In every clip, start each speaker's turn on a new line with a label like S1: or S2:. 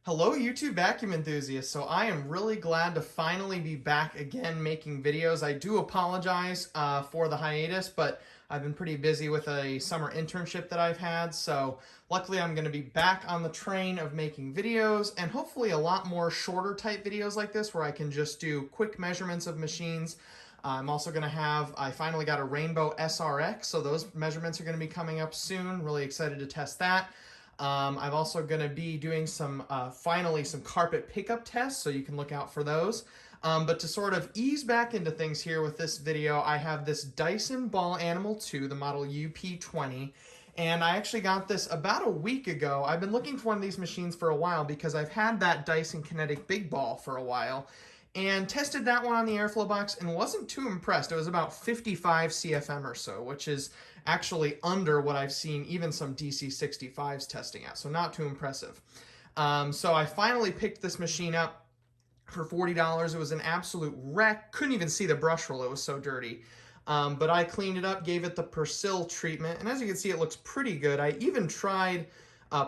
S1: Hello YouTube vacuum enthusiasts. So I am really glad to finally be back again making videos. I do apologize for the hiatus, but I've been pretty busy with a summer internship that I've had. So luckily I'm going to be back on the train of making videos and hopefully a lot more shorter type videos like this where I can just do quick measurements of machines. I'm also going to I finally got a Rainbow SRX, so those measurements are going to be coming up soon. Really excited to test that. I'm also going to be doing finally some carpet pickup tests, so you can look out for those. But to sort of ease back into things here with this video, I have this Dyson Ball Animal 2, the model UP20, and I actually got this about a week ago. I've been looking for one of these machines for a while because I've had that Dyson Kinetic Big Ball for a while, and tested that one on the airflow box and wasn't too impressed. It was about 55 CFM or so, which is actually under what I've seen even some DC65s testing at, so not too impressive. So I finally picked this machine up for $40. It was an absolute wreck. Couldn't even see the brush roll, it was so dirty. But I cleaned it up, gave it the Persil treatment, and as you can see, it looks pretty good. I even tried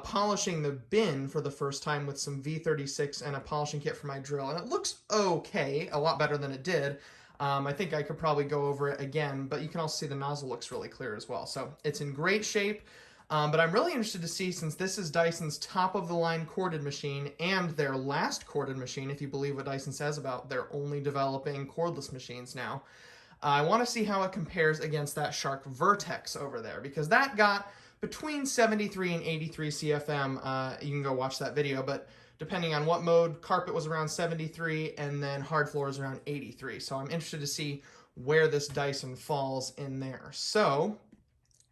S1: polishing the bin for the first time with some V36 and a polishing kit for my drill, and it looks okay, a lot better than it did. I think I could probably go over it again, but you can also see the nozzle looks really clear as well. So it's in great shape, but I'm really interested to see, since this is Dyson's top-of-the-line corded machine and their last corded machine, if you believe what Dyson says about they're only developing cordless machines now. I want to see how it compares against that Shark Vertex over there, because that got between 73 and 83 CFM. You can go watch that video, but depending on what mode, carpet was around 73 and then hard floor is around 83. So I'm interested to see where this Dyson falls in there. So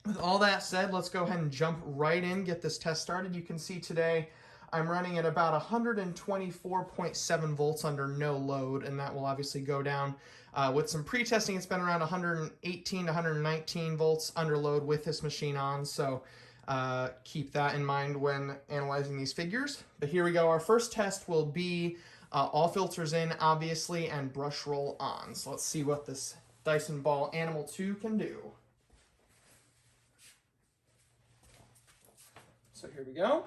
S1: with all that said, let's go ahead and jump right in, get this test started. You can see today I'm running at about 124.7 volts under no load, and that will obviously go down. With some pre-testing, it's been around 118 to 119 volts under load with this machine on, so keep that in mind when analyzing these figures. But here we go. Our first test will be all filters in, obviously, and brush roll on. So let's see what this Dyson Ball Animal 2 can do. So here we go.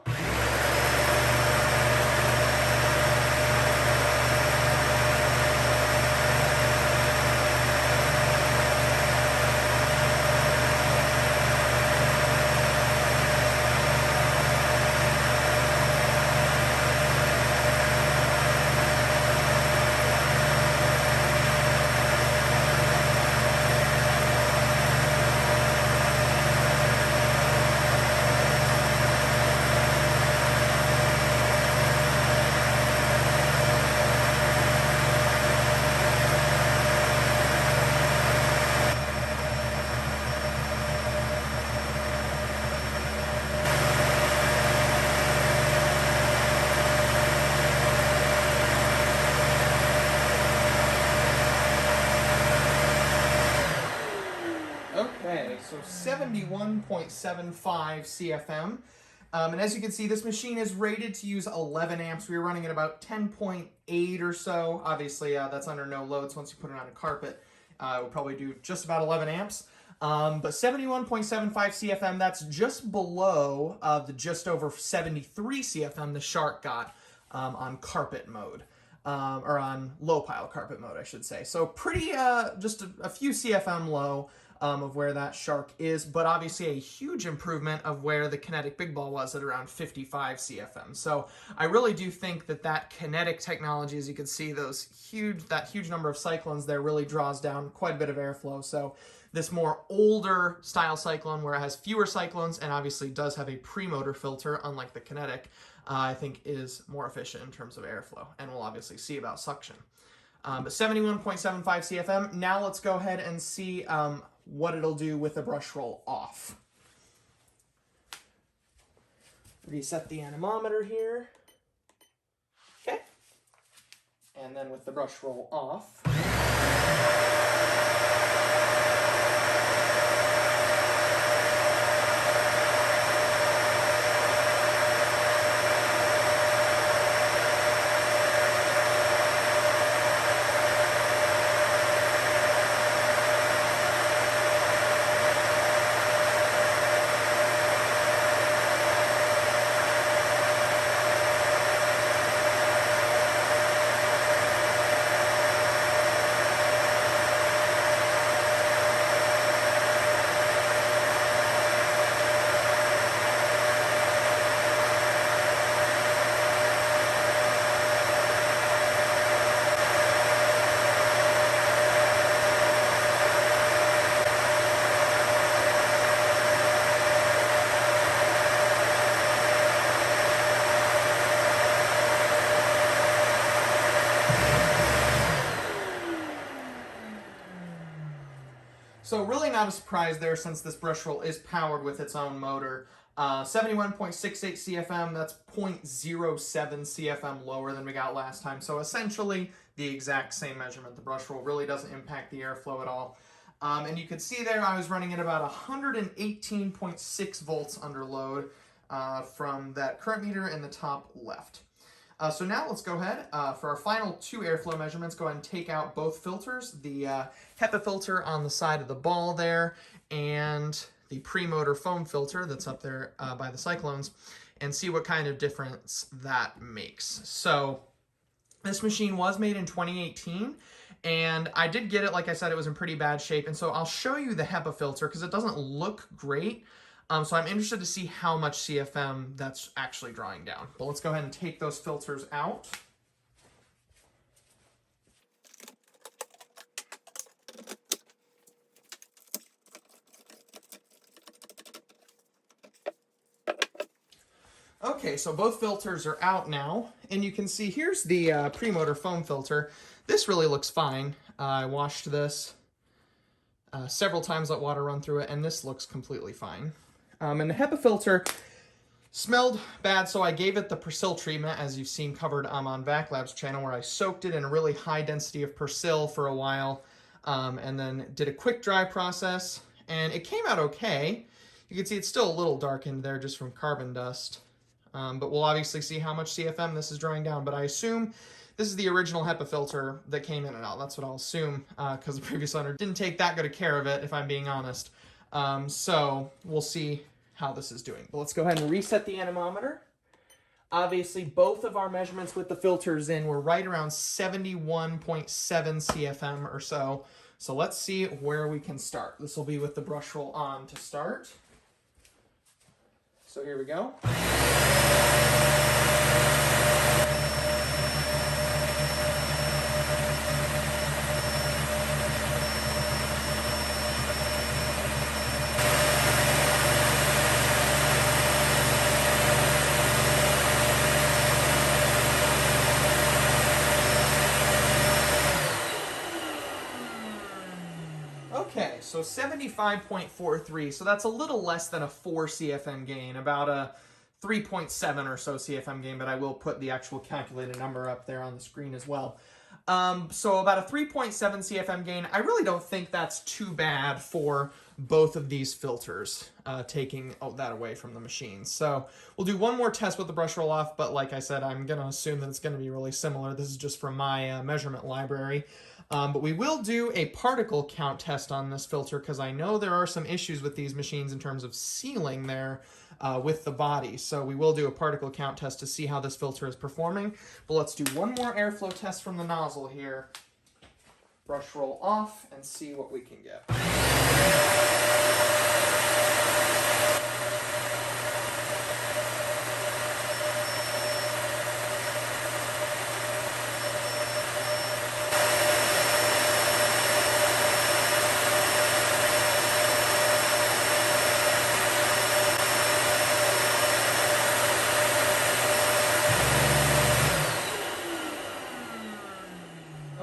S1: Okay, so 71.75 CFM. And as you can see, this machine is rated to use 11 amps. We were running at about 10.8 or so. Obviously, that's under no loads. Once you put it on a carpet, it will probably do just about 11 amps. But 71.75 CFM, that's just below the just over 73 CFM the Shark got on carpet mode. Or on low pile carpet mode, I should say. So pretty, just a few CFM low of where that Shark is, but obviously a huge improvement of where the Kinetic Big Ball was at around 55 CFM. So I really do think that that kinetic technology, as you can see, that huge number of cyclones there really draws down quite a bit of airflow. So this more older style cyclone, where it has fewer cyclones and obviously does have a premotor filter, unlike the Kinetic, I think is more efficient in terms of airflow, and we'll obviously see about suction. But 71.75 CFM. Now let's go ahead and see what it'll do with the brush roll off. Reset the anemometer here. Okay. And then with the brush roll off. So really not a surprise there since this brush roll is powered with its own motor. 71.68 CFM, that's 0.07 CFM lower than we got last time. So essentially the exact same measurement. The brush roll really doesn't impact the airflow at all. And you can see there I was running at about 118.6 volts under load from that current meter in the top left. So now let's go ahead for our final two airflow measurements. Go ahead and take out both filters, the HEPA filter on the side of the ball there and the pre-motor foam filter that's up there by the cyclones, and see what kind of difference that makes. So this machine was made in 2018, and I did get it, like I said, it was in pretty bad shape, and so I'll show you the HEPA filter because it doesn't look great. So I'm interested to see how much CFM that's actually drawing down. But let's go ahead and take those filters out. Okay, so both filters are out now, and you can see here's the pre-motor foam filter. This really looks fine. I washed this several times, let water run through it, and this looks completely fine. And the HEPA filter smelled bad, so I gave it the Persil treatment, as you've seen covered on VacLab's channel, where I soaked it in a really high density of Persil for a while, and then did a quick dry process, and it came out okay. You can see it's still a little darkened there just from carbon dust, but we'll obviously see how much CFM this is drawing down, but I assume this is the original HEPA filter that came in and out. That's what I'll assume, because the previous owner didn't take that good a care of it, if I'm being honest. So we'll see how this is doing. But let's go ahead and reset the anemometer. Obviously, both of our measurements with the filters in were right around 71.7 CFM or so. So let's see where we can start. This will be with the brush roll on to start. So here we go. Okay, so 75.43, so that's a little less than a 4 CFM gain, about a 3.7 or so CFM gain, but I will put the actual calculated number up there on the screen as well. So about a 3.7 CFM gain. I really don't think that's too bad for both of these filters, taking that away from the machine. So we'll do one more test with the brush roll off, but like I said, I'm going to assume that it's going to be really similar. This is just from my measurement library. But we will do a particle count test on this filter because I know there are some issues with these machines in terms of sealing there with the body. So we will do a particle count test to see how this filter is performing. But let's do one more airflow test from the nozzle here. Brush roll off and see what we can get.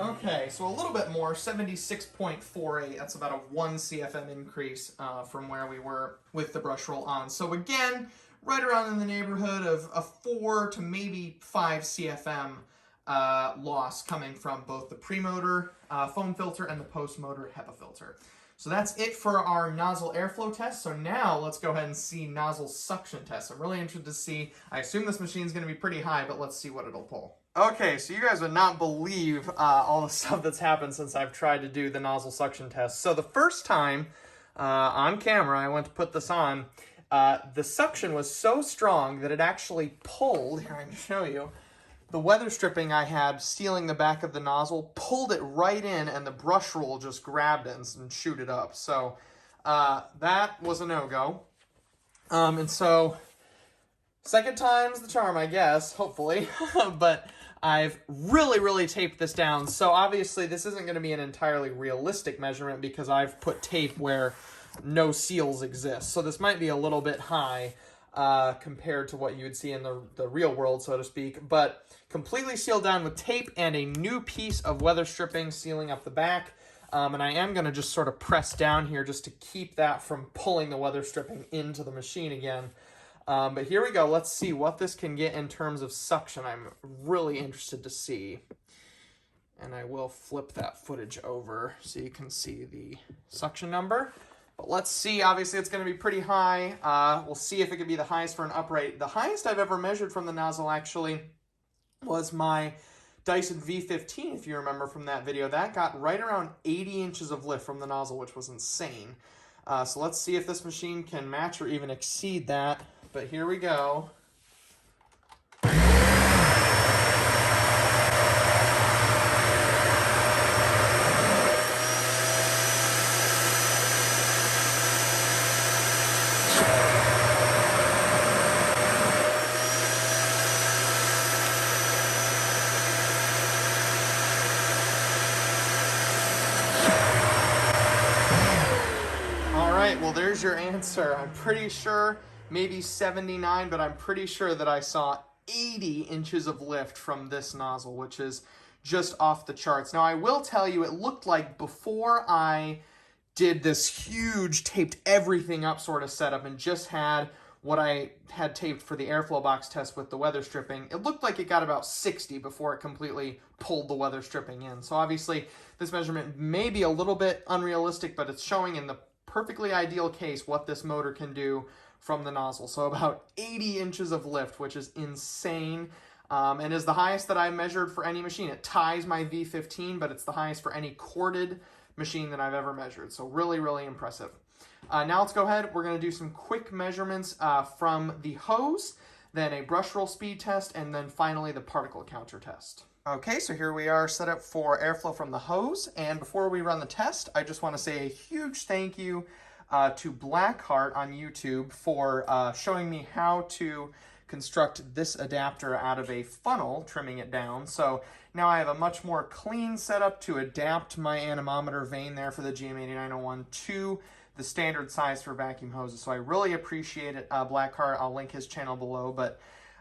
S1: Okay, so a little bit more, 76.48. That's about a 1 CFM increase from where we were with the brush roll on. So again, right around in the neighborhood of a 4 to maybe 5 CFM loss coming from both the pre-motor foam filter and the post-motor HEPA filter. So that's it for our nozzle airflow test. So now let's go ahead and see nozzle suction test. I'm really interested to see, I assume this machine's going to be pretty high, but let's see what it'll pull. Okay, so you guys would not believe all the stuff that's happened since I've tried to do the nozzle suction test. So the first time on camera I went to put this on, the suction was so strong that it actually pulled, here I can show you, the weather stripping I had sealing the back of the nozzle, pulled it right in, and the brush roll just grabbed it and shoot it up. So that was a no-go. And so second time's the charm, I guess, hopefully. But I've really taped this down. So obviously this isn't going to be an entirely realistic measurement because I've put tape where no seals exist. So this might be a little bit high compared to what you would see in the real world, so to speak. But completely sealed down with tape and a new piece of weather stripping sealing up the back. And I am going to just sort of press down here just to keep that from pulling the weather stripping into the machine again. But here we go. Let's see what this can get in terms of suction. I'm really interested to see. And I will flip that footage over so you can see the suction number. But let's see. Obviously, it's going to be pretty high. We'll see if it could be the highest for an upright. The highest I've ever measured from the nozzle actually was my Dyson V15, if you remember from that video. That got right around 80 inches of lift from the nozzle, which was insane. So let's see if this machine can match or even exceed that. But here we go. Well, there's your answer. I'm pretty sure maybe 79, but I'm pretty sure that I saw 80 inches of lift from this nozzle, which is just off the charts. Now, I will tell you, it looked like before I did this huge taped everything up sort of setup and just had what I had taped for the airflow box test with the weather stripping, it looked like it got about 60 before it completely pulled the weather stripping in. So obviously, this measurement may be a little bit unrealistic, but it's showing in the perfectly ideal case what this motor can do from the nozzle. So about 80 inches of lift, which is insane, and is the highest that I measured for any machine. It ties my V15, but it's the highest for any corded machine that I've ever measured. So really, really impressive. Now let's go ahead. We're going to do some quick measurements from the hose, then a Brushroll Speed test, and then finally the particle counter test. Okay, so here we are set up for airflow from the hose, and before we run the test, I just want to say a huge thank you to Blackheart on YouTube for showing me how to construct this adapter out of a funnel, trimming it down. So now I have a much more clean setup to adapt my anemometer vane there for the GM8901 to the standard size for vacuum hoses. So I really appreciate it, Blackheart. I'll link his channel below, but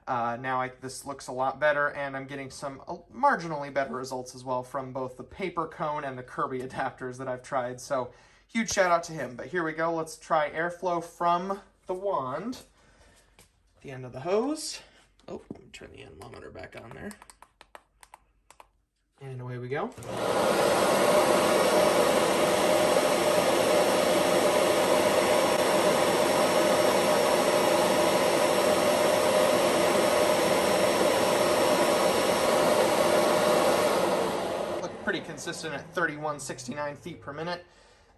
S1: now this looks a lot better, and I'm getting some marginally better results as well from both the paper cone and the Kirby adapters that I've tried. So huge shout out to him. But here we go. Let's try airflow from the wand. The end of the hose. Oh, let me turn the anemometer back on there. And away we go. Pretty consistent at 3169 feet per minute,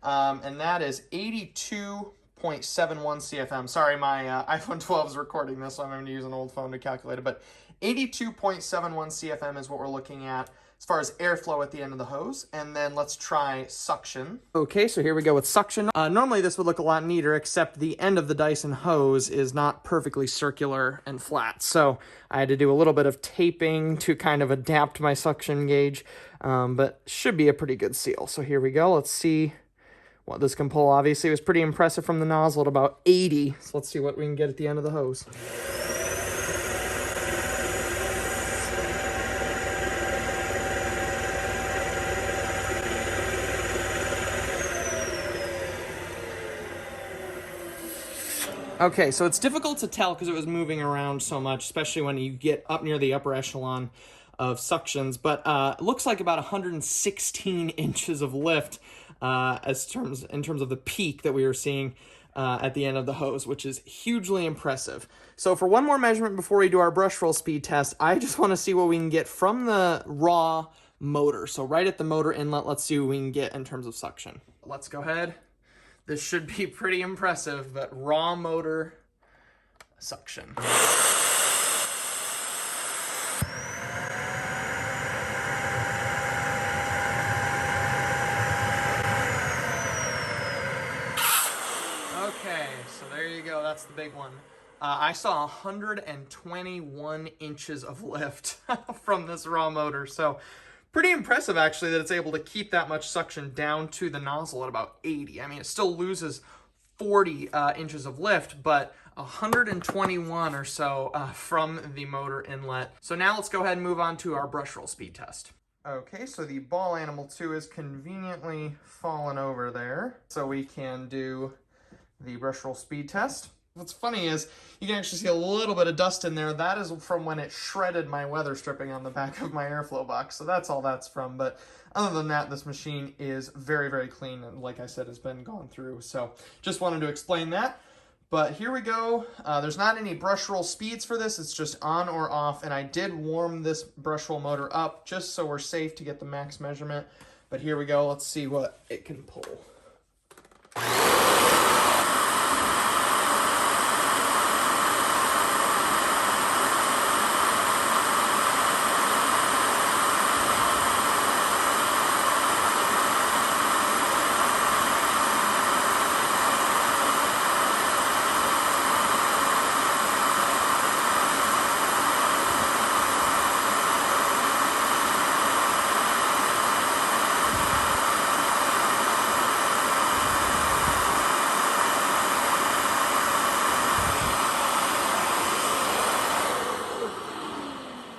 S1: and that is 82.71 CFM. Sorry, my iPhone 12 is recording this, so I'm going to use an old phone to calculate it, but 82.71 CFM is what we're looking at as far as airflow at the end of the hose. And then let's try suction. Okay, so here we go with suction. Normally this would look a lot neater, except the end of the Dyson hose is not perfectly circular and flat. So I had to do a little bit of taping to kind of adapt my suction gauge, but should be a pretty good seal. So here we go. Let's see what this can pull. Obviously, it was pretty impressive from the nozzle at about 80. So let's see what we can get at the end of the hose. Okay, so it's difficult to tell because it was moving around so much, especially when you get up near the upper echelon of suctions, but it looks like about 116 inches of lift in terms of the peak that we were seeing at the end of the hose, which is hugely impressive. So for one more measurement before we do our Brushroll Speed test, I just want to see what we can get from the raw motor. So right at the motor inlet, let's see what we can get in terms of suction. Let's go ahead. This should be pretty impressive, but raw motor suction. Okay, so there you go. That's the big one. I saw 121 inches of lift from this raw motor. So pretty impressive, actually, that it's able to keep that much suction down to the nozzle at about 80. I mean, it still loses 40 inches of lift, but 121 or so from the motor inlet. So now let's go ahead and move on to our Brushroll Speed test. Okay, so the ball animal 2 is conveniently fallen over there. So we can do the Brushroll Speed test. What's funny is you can actually see a little bit of dust in there. That is from when it shredded my weather stripping on the back of my airflow box. So that's all that's from. But other than that, this machine is very, very clean. And like I said, has been gone through. So just wanted to explain that. But here we go. There's not any Brushroll speeds for this. It's just on or off. And I did warm this Brushroll motor up just so we're safe to get the max measurement. But here we go. Let's see what it can pull.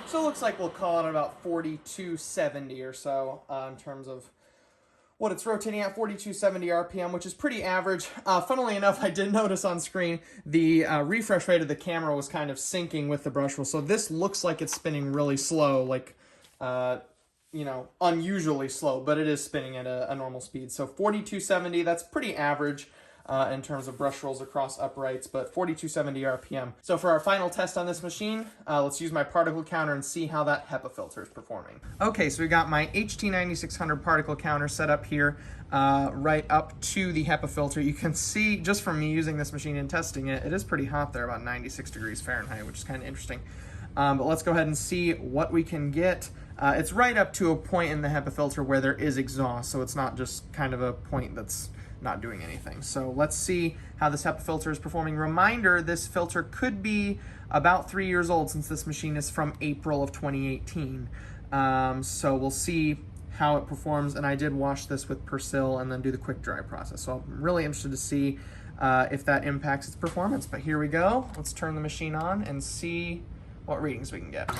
S1: So it looks like we'll call it about 4270 or so in terms of what it's rotating at, 4270 RPM, which is pretty average. Funnily enough, I did notice on screen the refresh rate of the camera was kind of syncing with the Brushroll. So this looks like it's spinning really slow, like, you know, unusually slow, but it is spinning at a normal speed. So 4270, that's pretty average. In terms of brush rolls across uprights, but 4270 RPM. So for our final test on this machine, let's use my particle counter and see how that HEPA filter is performing. Okay, so we got my HT9600 particle counter set up here, right up to the HEPA filter. You can see, just from me using this machine and testing it, it is pretty hot there, about 96 degrees Fahrenheit, which is kind of interesting. But let's go ahead and see what we can get. It's right up to a point in the HEPA filter where there is exhaust, so it's not just kind of a point that's not doing anything. So let's see how this HEPA filter is performing. Reminder, this filter could be about 3 years old since this machine is from April of 2018. So we'll see how it performs, and I did wash this with Persil and then do the quick dry process. So I'm really interested to see if that impacts its performance. But here we go. Let's turn the machine on and see what readings we can get.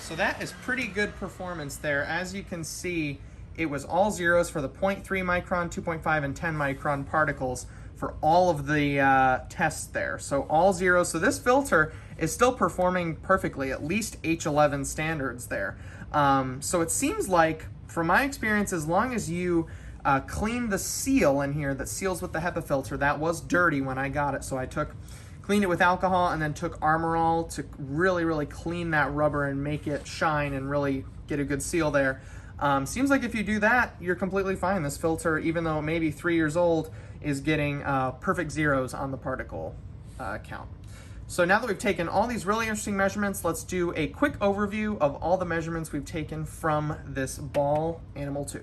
S1: So that is pretty good performance there. As you can see, it was all zeros for the 0.3 micron, 2.5, and 10 micron particles for all of the tests there. So all zeros. So this filter is still performing perfectly, at least H11 standards there. So it seems like, from my experience, as long as you clean the seal in here that seals with the HEPA filter, that was dirty when I got it. So I cleaned it with alcohol and then took Armor All to really, really clean that rubber and make it shine and really get a good seal there. Seems like if you do that, you're completely fine. This filter, even though it may be 3 years old, is getting perfect zeros on the particle count. So now that we've taken all these really interesting measurements, let's do a quick overview of all the measurements we've taken from this Ball Animal 2.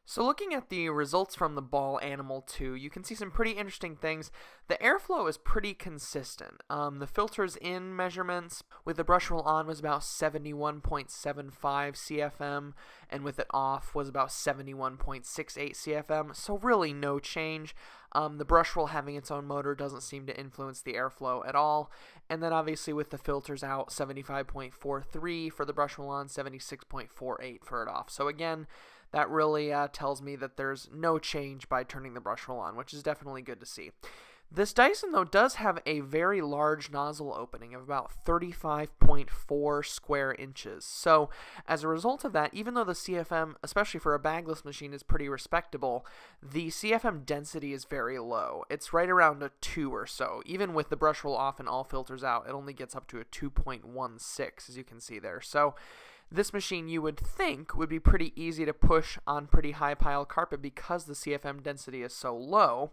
S1: So looking at the results from the Ball Animal 2, you can see some pretty interesting things. The airflow is pretty consistent. The filters in measurements with the Brushroll on was about 71.75 CFM, and with it off was about 71.68 CFM, so really no change. The Brushroll having its own motor doesn't seem to influence the airflow at all. And then obviously with the filters out, 75.43 for the Brushroll on, 76.48 for it off. So again, that really tells me that there's no change by turning the Brushroll on, which is definitely good to see. This Dyson, though, does have a very large nozzle opening of about 35.4 square inches. So as a result of that, even though the CFM, especially for a bagless machine, is pretty respectable, the CFM density is very low. It's right around a 2 or so. Even with the Brushroll off and all filters out, it only gets up to a 2.16, as you can see there. So this machine, you would think, would be pretty easy to push on pretty high pile carpet because the CFM density is so low.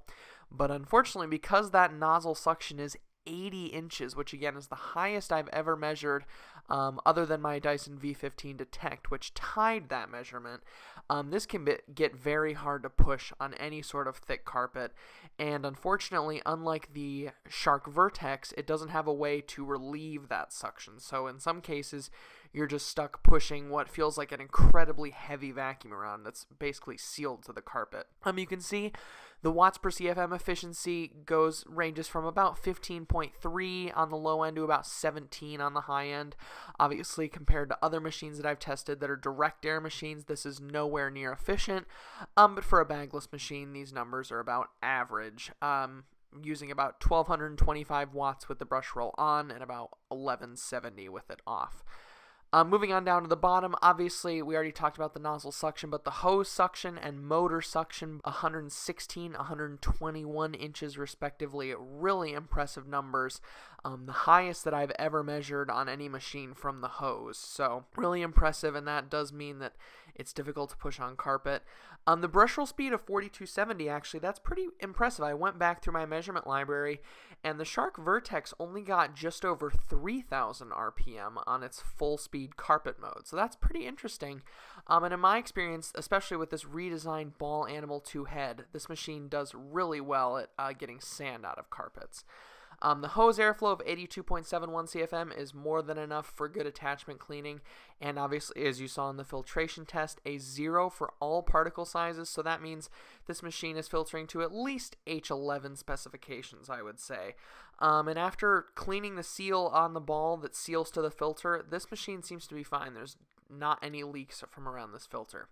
S1: But unfortunately, because that nozzle suction is
S2: 80 inches, which again is the highest I've ever measured, other than my Dyson V15 Detect, which tied that measurement. This can get very hard to push on any sort of thick carpet, and unfortunately, unlike the Shark Vertex, it doesn't have a way to relieve that suction. So in some cases, you're just stuck pushing what feels like an incredibly heavy vacuum around that's basically sealed to the carpet. You can see the watts per CFM efficiency ranges from about 15.3 on the low end to about 17 on the high end. Obviously, compared to other machines that I've tested that are direct air machines, this is nowhere near efficient. But for a bagless machine, these numbers are about average. Using about 1225 watts with the Brushroll on and about 1170 with it off. Moving on down to the bottom, obviously we already talked about the nozzle suction, but the hose suction and motor suction, 116, 121 inches respectively, really impressive numbers. The highest that I've ever measured on any machine from the hose, so really impressive, and that does mean that it's difficult to push on carpet. The Brushroll Speed of 4270, actually, that's pretty impressive. I went back through my measurement library, and the Shark Vertex only got just over 3,000 RPM on its full speed carpet mode, so that's pretty interesting. And in my experience, especially with this redesigned Ball Animal 2 head, this machine does really well at getting sand out of carpets. The hose airflow of 82.71 CFM is more than enough for good attachment cleaning, and obviously, as you saw in the filtration test, a 0 for all particle sizes, so that means this machine is filtering to at least H11 specifications, I would say. And after cleaning the seal on the ball that seals to the filter, this machine seems to be fine. There's not any leaks from around this filter.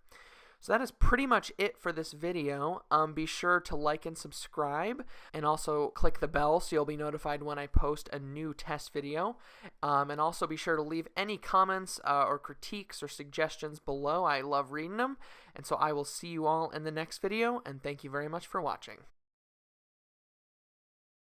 S2: So that is pretty much it for this video. Be sure to like and subscribe, and also click the bell so you'll be notified when I post a new test video. And also be sure to leave any comments or critiques or suggestions below. I love reading them. And so I will see you all in the next video, and thank you very much for watching.